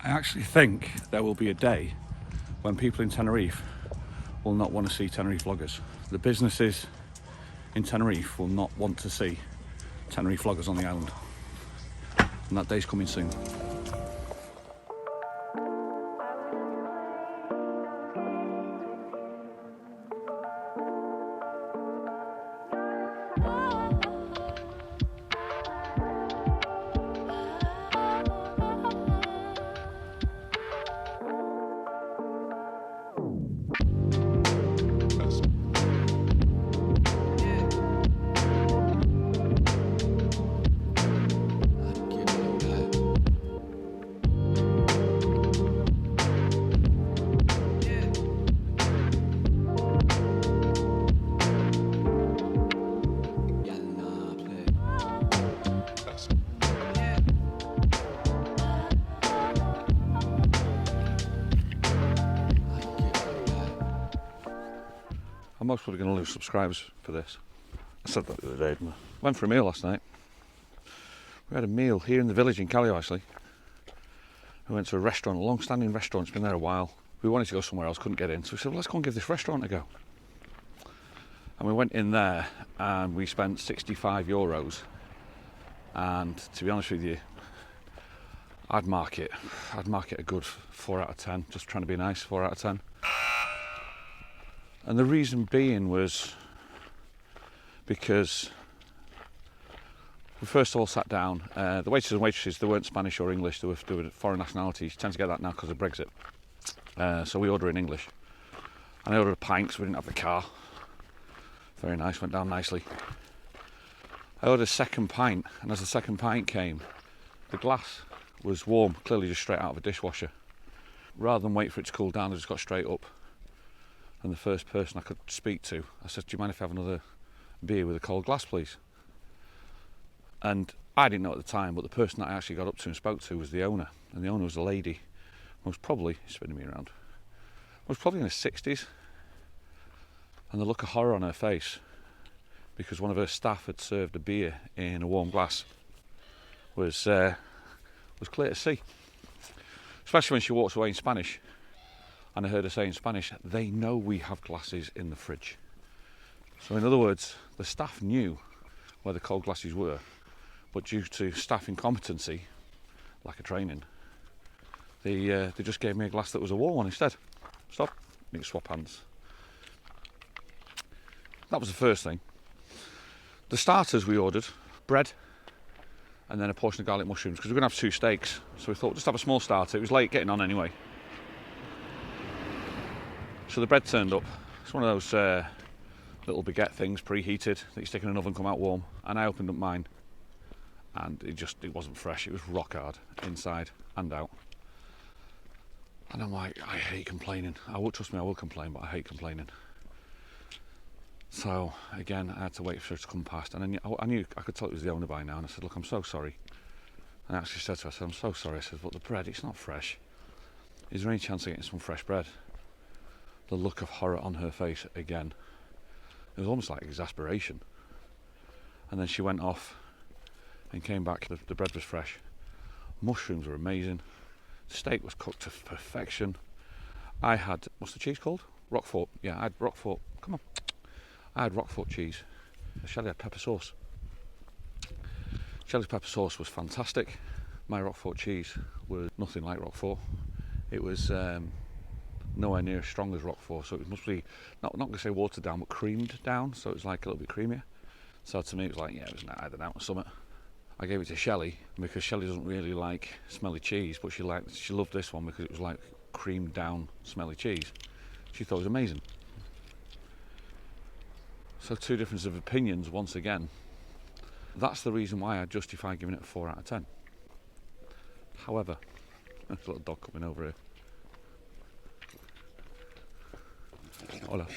I actually think there will be a day when people in Tenerife will not want to see Tenerife Vloggers. The businesses in Tenerife will not want to see Tenerife Vloggers on the island. And that day's coming soon. I'm most probably going to lose subscribers for this. I said that the other day, didn't I? Went for a meal last night. We had a meal here in the village in Callio, actually. We went to a restaurant, a long-standing restaurant. It's been there a while. We wanted to go somewhere else, couldn't get in. So we said, well, let's go and give this restaurant a go. And we went in there and we spent €65. And to be honest with you, I'd mark it a good 4 out of 10. Just trying to be nice, 4 out of 10. And the reason being was because we first of all sat down. The waiters and waitresses, they weren't Spanish or English, they were foreign nationalities. You tend to get that now because of Brexit. So we order in English. And I ordered a pint because we didn't have the car. Very nice, went down nicely. I ordered a second pint, and as the second pint came, the glass was warm, clearly just straight out of a dishwasher. Rather than wait for it to cool down, I just got straight up. And the first person I could speak to, I said, do you mind if I have another beer with a cold glass, please? And I didn't know at the time, but the person that I actually got up to and spoke to was the owner. And the owner was a lady, most probably, spinning me around, most probably in her 60s. And the look of horror on her face, because one of her staff had served a beer in a warm glass, was clear to see. Especially when she walks away in Spanish. And I heard her say in Spanish, they know we have glasses in the fridge. So in other words, the staff knew where the cold glasses were, but due to staff incompetency, lack of training, they just gave me a glass that was a warm one instead. Stop, need to swap hands. That was the first thing. The starters we ordered, bread, and then a portion of garlic mushrooms, because we're going to have 2 steaks. So we thought, just have a small starter. It was late getting on anyway. So the bread turned up. It's one of those little baguette things, preheated, that you stick in an oven, come out warm. And I opened up mine, and it wasn't fresh. It was rock hard, inside and out. And I'm like, I hate complaining. Trust me, I will complain, but I hate complaining. So again, I had to wait for her to come past, and I knew I could tell it was the owner by now. And I said, look, I'm so sorry. And I actually said to her, I said, I'm so sorry. I said, but the bread, it's not fresh. Is there any chance of getting some fresh bread? The look of horror on her face again. It was almost like exasperation. And then she went off and came back. The bread was fresh. Mushrooms were amazing. Steak was cooked to perfection. I had, what's the cheese called? Roquefort. Yeah, I had Roquefort. Come on. I had Roquefort cheese. Shelley had pepper sauce. Shelley's pepper sauce was fantastic. My Roquefort cheese was nothing like Roquefort. It was nowhere near as strong as Roquefort, so it must be not going to say watered down, but creamed down, so it was like a little bit creamier. So to me it was like, yeah, it was either that or something. I gave it to Shelley because Shelley doesn't really like smelly cheese, but she loved this one because it was like creamed down smelly cheese. She thought it was amazing. So 2 differences of opinions once again. That's the reason why I justify giving it a 4 out of 10. However, there's a little dog coming over here. Hola.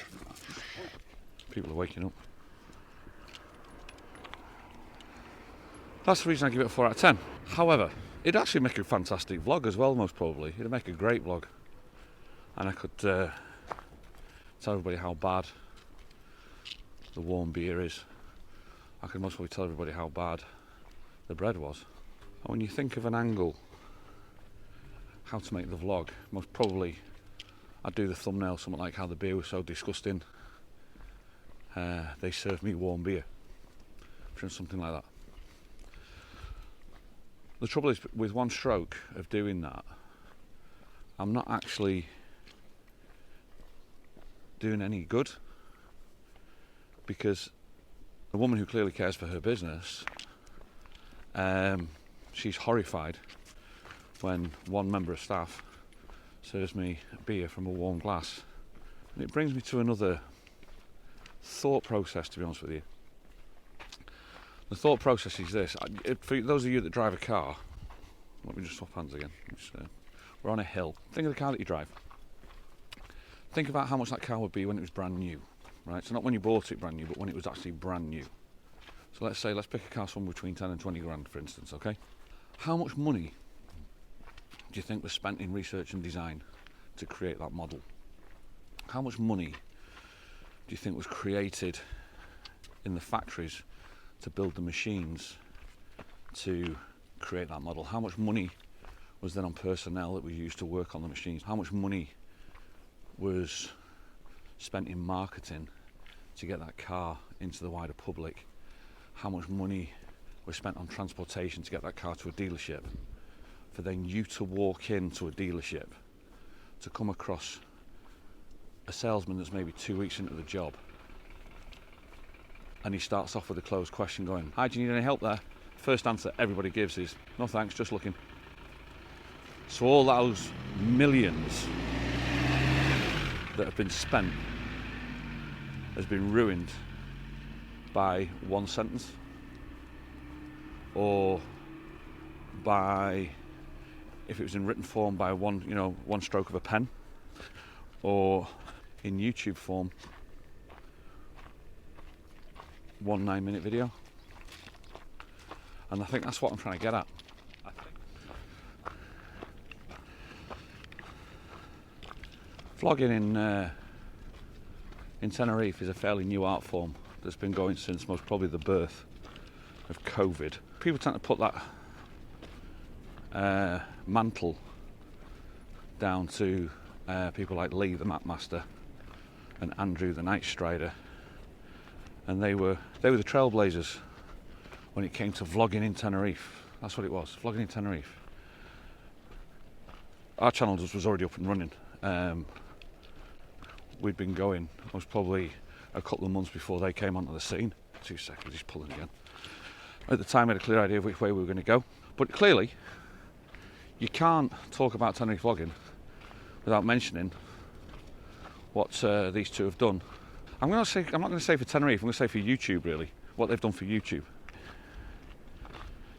People are waking up. That's the reason I give it a 4 out of 10. However, it'd actually make a fantastic vlog as well, most probably. It'd make a great vlog. And I could tell everybody how bad the warm beer is. I could most probably tell everybody how bad the bread was. And when you think of an angle how to make the vlog. Most probably I'd do the thumbnail something like how the beer was so disgusting. They served me warm beer. Something like that. The trouble is, with one stroke of doing that, I'm not actually doing any good, because a woman who clearly cares for her business, she's horrified when one member of staff serves me beer from a warm glass. And it brings me to another thought process, to be honest with you. The thought process is this. For those of you that drive a car, let me just swap hands again. We're on a hill. Think of the car that you drive. Think about how much that car would be when it was brand new, right? So not when you bought it brand new, but when it was actually brand new. So let's pick a car somewhere between 10 and 20 grand, for instance, okay? How much money do you think was spent in research and design to create that model? How much money do you think was created in the factories to build the machines to create that model? How much money was then on personnel that was used to work on the machines? How much money was spent in marketing to get that car into the wider public? How much money was spent on transportation to get that car to a dealership? For then you to walk into a dealership, to come across a salesman that's maybe 2 weeks into the job, and he starts off with a closed question going, "Hi, do you need any help there?" First answer everybody gives is, "No thanks, just looking." So all those millions that have been spent has been ruined by one sentence, or by, if it was in written form, by one stroke of a pen, or in YouTube form, 1 9-minute video. And I think that's what I'm trying to get at. Vlogging in Tenerife is a fairly new art form that's been going since most probably the birth of COVID. People tend to put that mantle down to people like Lee the Map Master and Andrew the Night Strider, and they were the trailblazers when it came to vlogging in Tenerife. That's what it was, vlogging in Tenerife. Our channel was already up and running. We'd been going most probably a couple of months before they came onto the scene. 2 seconds, he's pulling again. At the time I had a clear idea of which way we were going to go, but clearly you can't talk about Tenerife vlogging without mentioning what these two have done. I'm not going to say for Tenerife, I'm going to say for YouTube, really, what they've done for YouTube.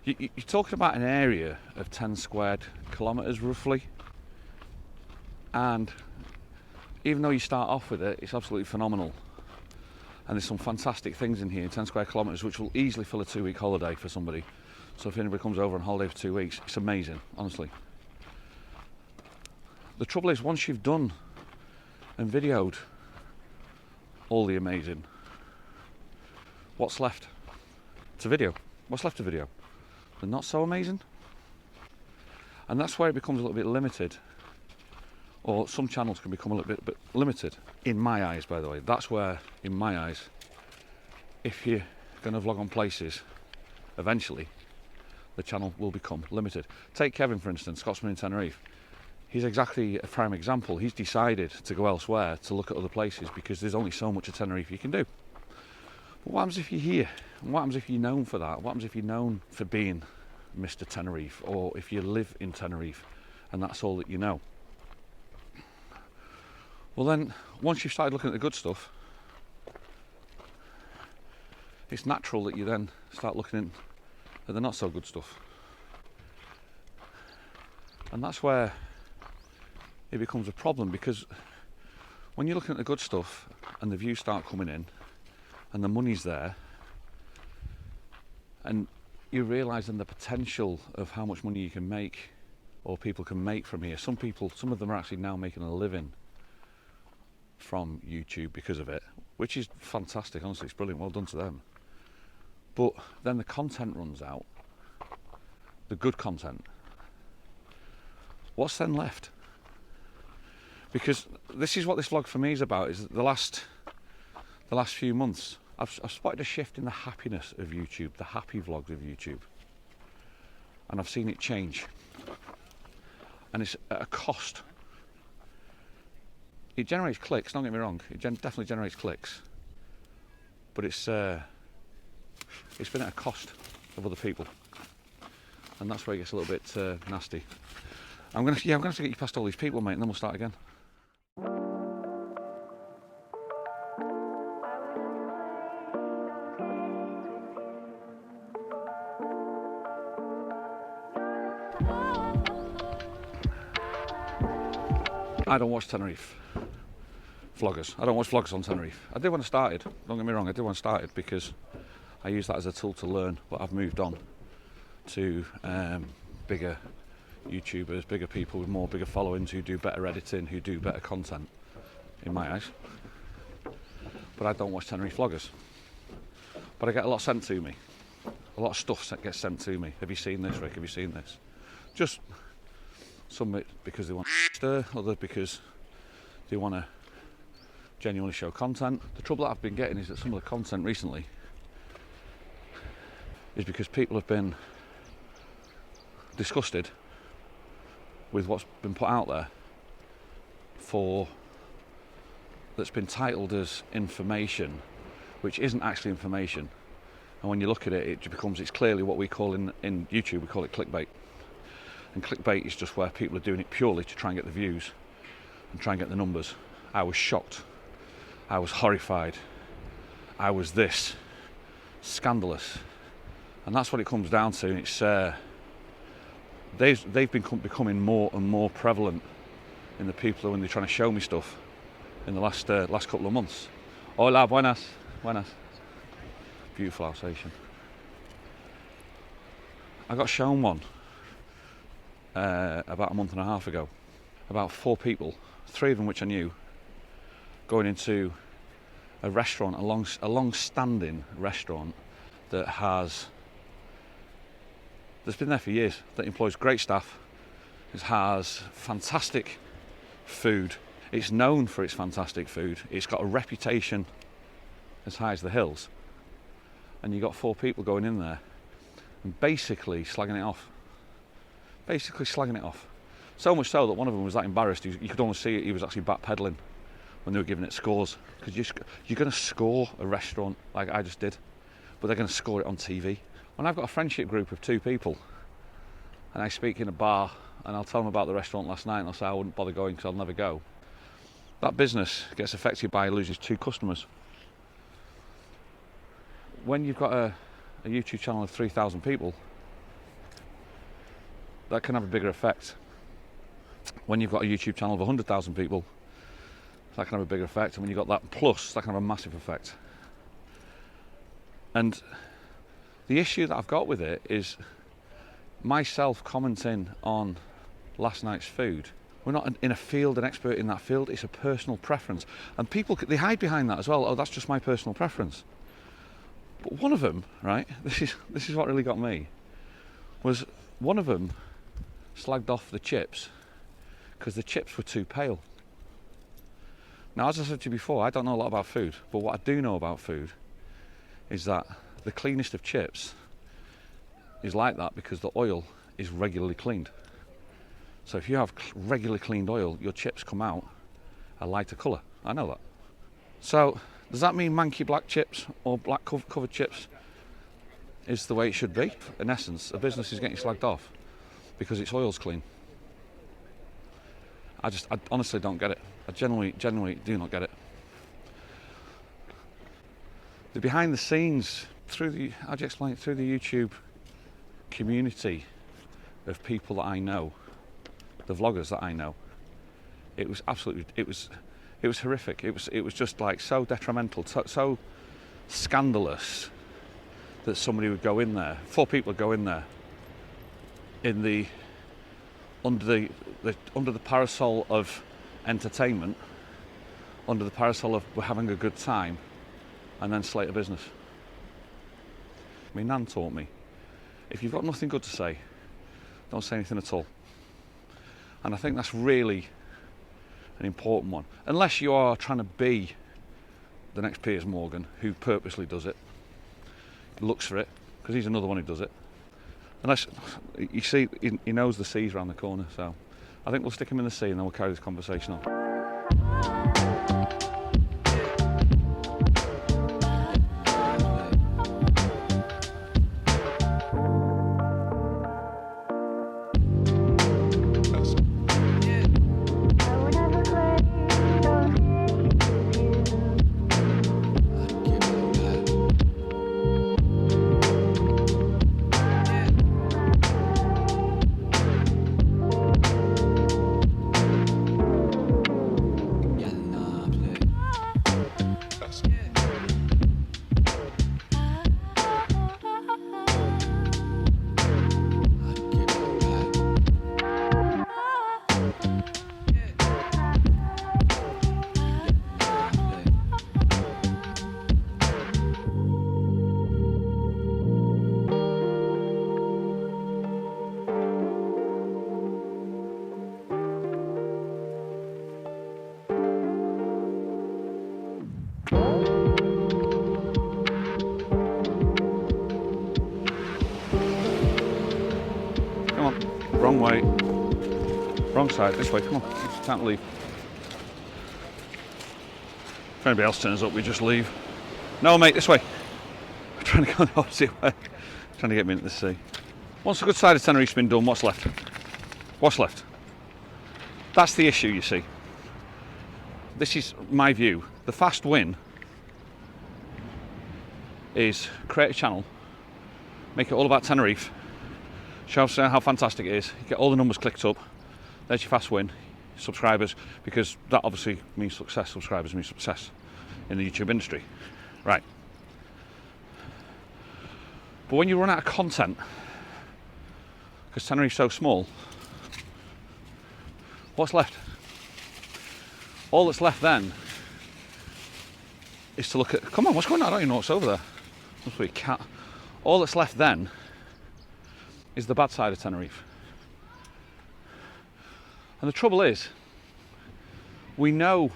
You're talking about an area of 10 squared kilometres roughly, and even though you start off with it, it's absolutely phenomenal. And there's some fantastic things in here, 10 square kilometres, which will easily fill a 2-week holiday for somebody. So if anybody comes over on holiday for 2 weeks, it's amazing, honestly. The trouble is, once you've done and videoed all the amazing, what's left to video? What's left to video? The not so amazing? And that's where it becomes a little bit limited. Or some channels can become a little bit limited. In my eyes, by the way. That's where, in my eyes, if you're going to vlog on places, eventually, the channel will become limited. Take Kevin, for instance, Scotsman in Tenerife. He's exactly a prime example. He's decided to go elsewhere to look at other places because there's only so much of Tenerife you can do. But what happens if you're here? And what happens if you're known for that? What happens if you're known for being Mr. Tenerife? Or if you live in Tenerife and that's all that you know? Well then, once you've started looking at the good stuff, it's natural that you then start looking at the not so good stuff. And that's where it becomes a problem, because when you're looking at the good stuff and the views start coming in and the money's there, and you realise then the potential of how much money you can make, or people can make from here. Some of them are actually now making a living from YouTube because of it, which is fantastic, honestly, it's brilliant, well done to them. But then the content runs out, the good content, what's then left? Because this is what this vlog for me is about, is the last few months, I've spotted a shift in the happiness of YouTube, the happy vlogs of YouTube. And I've seen it change. And it's at a cost. It generates clicks, don't get me wrong, it definitely generates clicks. But it's been at a cost of other people. And that's where it gets a little bit nasty. I'm gonna have to get you past all these people, mate, and then we'll start again. I don't watch Tenerife Vloggers. I don't watch vlogs on Tenerife. I did when I started, don't get me wrong, I did when I started because I use that as a tool to learn, but I've moved on to bigger YouTubers, bigger people with bigger followings who do better editing, who do better content, in my eyes. But I don't watch Tenerife Vloggers. But I get a lot sent to me. A lot of stuff gets sent to me. Have you seen this, Rick? Have you seen this? Just some because they want to stir, others because they want to genuinely show content. The trouble that I've been getting is that some of the content recently is because people have been disgusted with what's been put out there that's been titled as information, which isn't actually information. And when you look at it, it's clearly what we call in YouTube, we call it clickbait. And clickbait is just where people are doing it purely to try and get the views and try and get the numbers. I was shocked. I was horrified. I was this. Scandalous. And that's what it comes down to. It's they've been becoming more and more prevalent in the people when they're trying to show me stuff in the last couple of months. Hola, buenas. Buenas. Beautiful Alsatian. I got shown one about a month and a half ago. About 4 people, 3 of them which I knew, going into a restaurant, a long-standing restaurant that's been there for years, that employs great staff, it has fantastic food, it's known for its fantastic food, it's got a reputation as high as the hills, and you got 4 people going in there and basically slagging it off. So much so that one of them was that embarrassed, you could almost see it, he was actually backpedaling when they were giving it scores. Because you're going to score a restaurant like I just did, but they're going to score it on TV. When I've got a friendship group of 2 people, and I speak in a bar, and I'll tell them about the restaurant last night, and I'll say I wouldn't bother going because I'll never go. That business gets affected by losing 2 customers. When you've got a YouTube channel of 3,000 people, that can have a bigger effect. When you've got a YouTube channel of 100,000 people, that can have a bigger effect. And when you've got that plus, that can have a massive effect. And the issue that I've got with it is myself commenting on last night's food. We're not in a field, an expert in that field. It's a personal preference. And people, they hide behind that as well. Oh, that's just my personal preference. But one of them, right, this is what really got me, was one of them slagged off the chips because the chips were too pale. Now, as I said to you before, I don't know a lot about food, but what I do know about food is that the cleanest of chips is like that because the oil is regularly cleaned. So if you have regularly cleaned oil, your chips come out a lighter colour. I know that. So does that mean manky black chips or black covered chips is the way it should be? In essence, a business is getting slagged off because its oil's clean. I honestly don't get it. I genuinely do not get it. The behind the scenes, how do you explain it, through the YouTube community of people that I know, the vloggers that I know, it was horrific. It was just like so detrimental, so scandalous that somebody would go in there, 4 people would go in there under the parasol of entertainment, under the parasol of we're having a good time, and then slate a business. My nan taught me, if you've got nothing good to say, don't say anything at all. And I think that's really an important one. Unless you are trying to be the next Piers Morgan, who purposely does it, looks for it, because he's another one who does it. Unless, you see, he knows the sea's around the corner, so I think we'll stick him in the sea and then we'll carry this conversation on. Wrong way. Wrong side, this way, come on. It's time to leave. If anybody else turns up, we just leave. No, mate, this way. I'm trying to go the opposite way. Trying to get me into the sea. Once the good side of Tenerife's been done, what's left? What's left? That's the issue, you see. This is my view. The fast win is create a channel, make it all about Tenerife, show how fantastic it is, get all the numbers clicked up, there's your fast win, subscribers, because that obviously means success, subscribers mean success in the YouTube industry. Right. But when you run out of content, because Tenerife's so small, what's left? All that's left then is to look at, come on, what's going on? I don't even know what's over there. Must be a cat. All that's left then is the bad side of Tenerife. And the trouble is, we know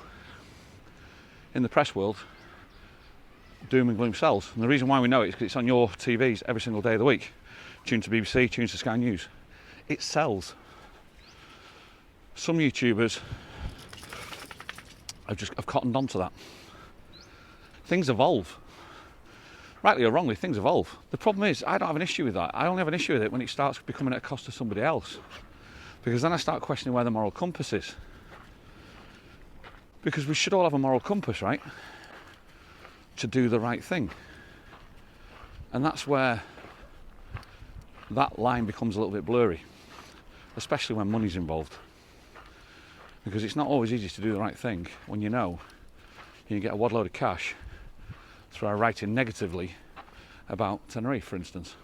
in the press world, doom and gloom sells. And the reason why we know it is because it's on your TVs every single day of the week. Tune to BBC, tune to Sky News. It sells. Some YouTubers have cottoned on to that. Things evolve. Rightly or wrongly, things evolve. The problem is, I don't have an issue with that. I only have an issue with it when it starts becoming at a cost of somebody else. Because then I start questioning where the moral compass is. Because we should all have a moral compass, right? To do the right thing. And that's where that line becomes a little bit blurry. Especially when money's involved. Because it's not always easy to do the right thing when you know you get a wad load of cash through writing negatively about Tenerife, for instance.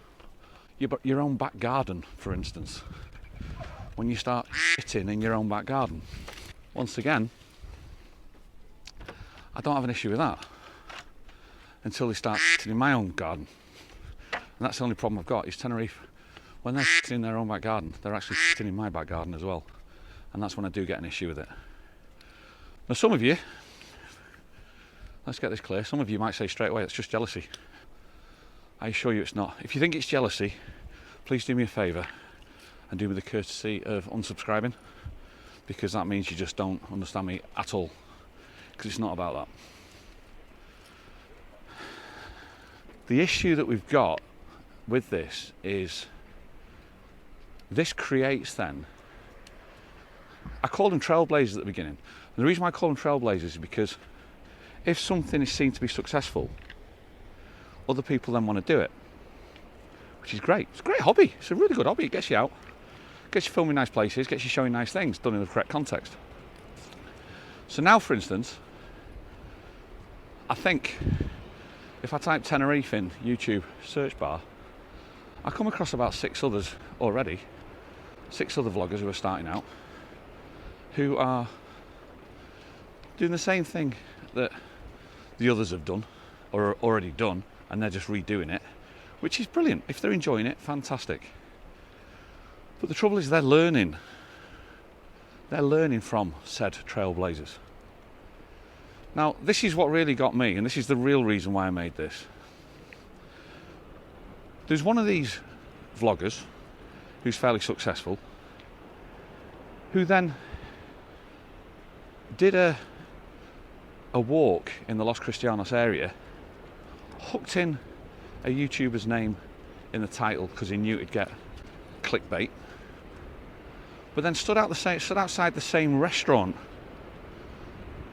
Your own back garden, for instance. When you start shitting in your own back garden. Once again, I don't have an issue with that until they start shitting in my own garden. And that's the only problem I've got, is Tenerife, when they're shitting in their own back garden, they're actually shitting in my back garden as well. And that's when I do get an issue with it. Now some of you, let's get this clear, some of you might say straight away, it's just jealousy. I assure you it's not. If you think it's jealousy, please do me a favour and do me the courtesy of unsubscribing, because that means you just don't understand me at all, because it's not about that. The issue that we've got with this is, this creates then, I called them trailblazers at the beginning. And the reason why I call them trailblazers is because if something is seen to be successful, other people then want to do it, which is great. It's a great hobby. It's a really good hobby. It gets you out, gets you filming nice places, gets you showing nice things, done in the correct context. So now, for instance, I think if I type Tenerife in YouTube search bar, I come across about 6 others already, 6 other vloggers who are starting out, who are doing the same thing that the others have done or are already done, and they're just redoing it, which is brilliant. If they're enjoying it, fantastic. But the trouble is, they're learning They're learning from said trailblazers. Now, this is what really got me, and this is the real reason why I made this. There's one of these vloggers who's fairly successful, who then did a walk in the Los Cristianos area, hooked in a YouTuber's name in the title because he knew it'd get clickbait, but then stood outside the same restaurant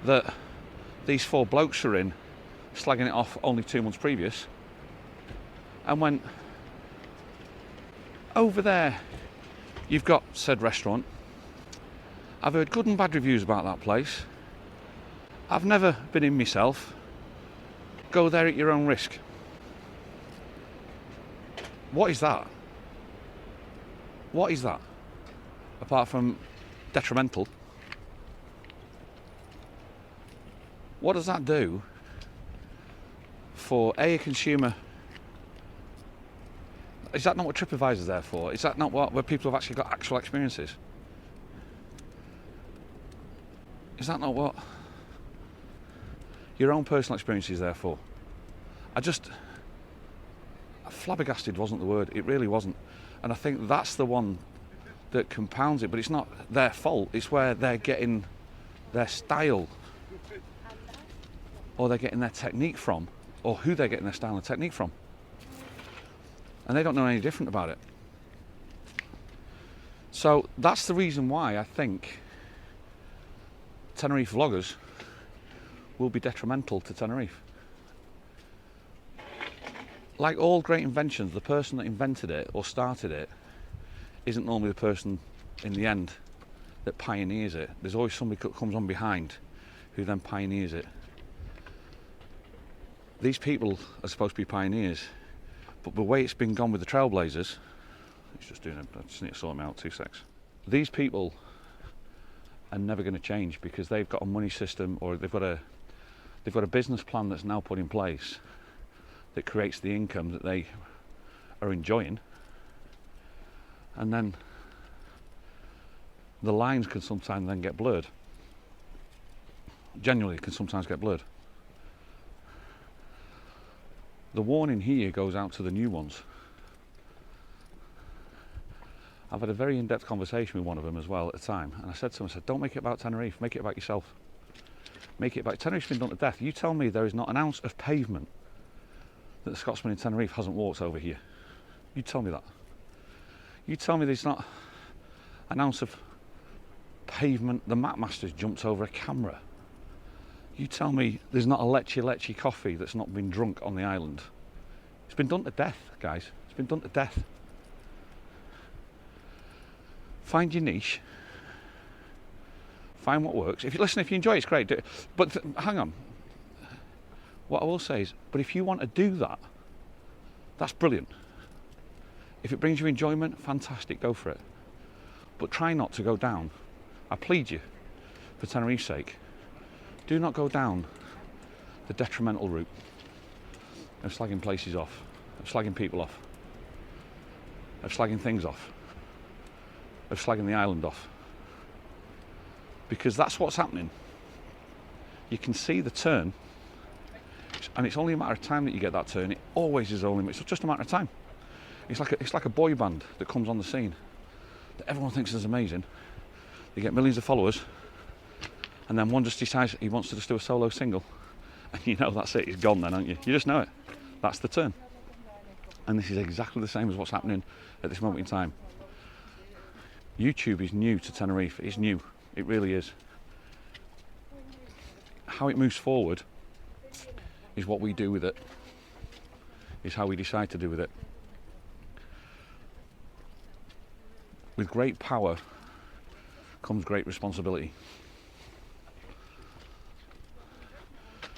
that these 4 blokes were in, slagging it off only 2 months previous, and went, over there you've got said restaurant, I've heard good and bad reviews about that place, I've never been in myself, go there at your own risk. What is that? What is that? Apart from detrimental. What does that do for a consumer? Is that not what TripAdvisor's there for? Is that not where people have actually got actual experiences? Is that not what your own personal experience is there for? Flabbergasted wasn't the word, it really wasn't. And I think that's the one that compounds it, but it's not their fault, it's where they're getting their style, or they're getting their technique from, or who they're getting their style and technique from. And they don't know any different about it. So that's the reason why I think Tenerife Vloggers will be detrimental to Tenerife. Like all great inventions, the person that invented it or started it isn't normally the person in the end that pioneers it. There's always somebody that comes on behind who then pioneers it. These people are supposed to be pioneers, but the way it's been gone with the trailblazers, I just need to sort them out, 2 secs. These people are never going to change because they've got a money system, or they've got a business plan that's now put in place that creates the income that they are enjoying, and then the lines can sometimes then get blurred. Genuinely can sometimes get blurred. The warning here goes out to the new ones. I've had a very in-depth conversation with one of them as well at the time, and I said to him, don't make it about Tenerife, make it about yourself. Make it about Tenerife's been done to death. You tell me there is not an ounce of pavement that the Scotsman in Tenerife hasn't walked over here. You tell me that. You tell me there's not an ounce of pavement the Mapmaster's jumped over a camera. You tell me there's not a leche coffee that's not been drunk on the island. It's been done to death, guys. It's been done to death. Find your niche. Find what works. If you enjoy it, it's great. But hang on. What I will say is, but if you want to do that, that's brilliant. If it brings you enjoyment, fantastic, go for it. But try not to go down. I plead you, for Tenerife's sake, do not go down the detrimental route of slagging places off, of slagging people off, of slagging things off, of slagging the island off. Because that's what's happening. You can see the turn, and it's only a matter of time that you get that turn. It always is only, it's just a matter of time. It's like a boy band that comes on the scene that everyone thinks is amazing. They get millions of followers, and then one just decides he wants to just do a solo single, and you know that's it, he's gone then, aren't you? You just know it. That's the turn. And this is exactly the same as what's happening at this moment in time. YouTube is new to Tenerife. It's new. It really is. How it moves forward is what we do with it. Is how we decide to do with it. With great power comes great responsibility.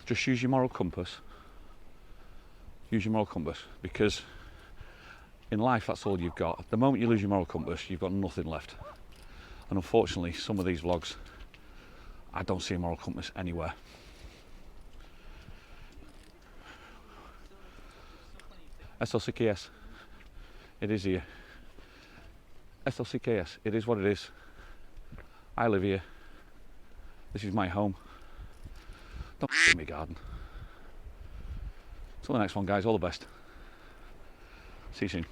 Just use your moral compass. Use your moral compass, because in life that's all you've got. The moment you lose your moral compass, you've got nothing left. And unfortunately, some of these vlogs, I don't see a moral compass anywhere. SLCKS, it is here. SLCKS, it is what it is. I live here. This is my home. Don't in my garden. Till the next one, guys. All the best. See you soon.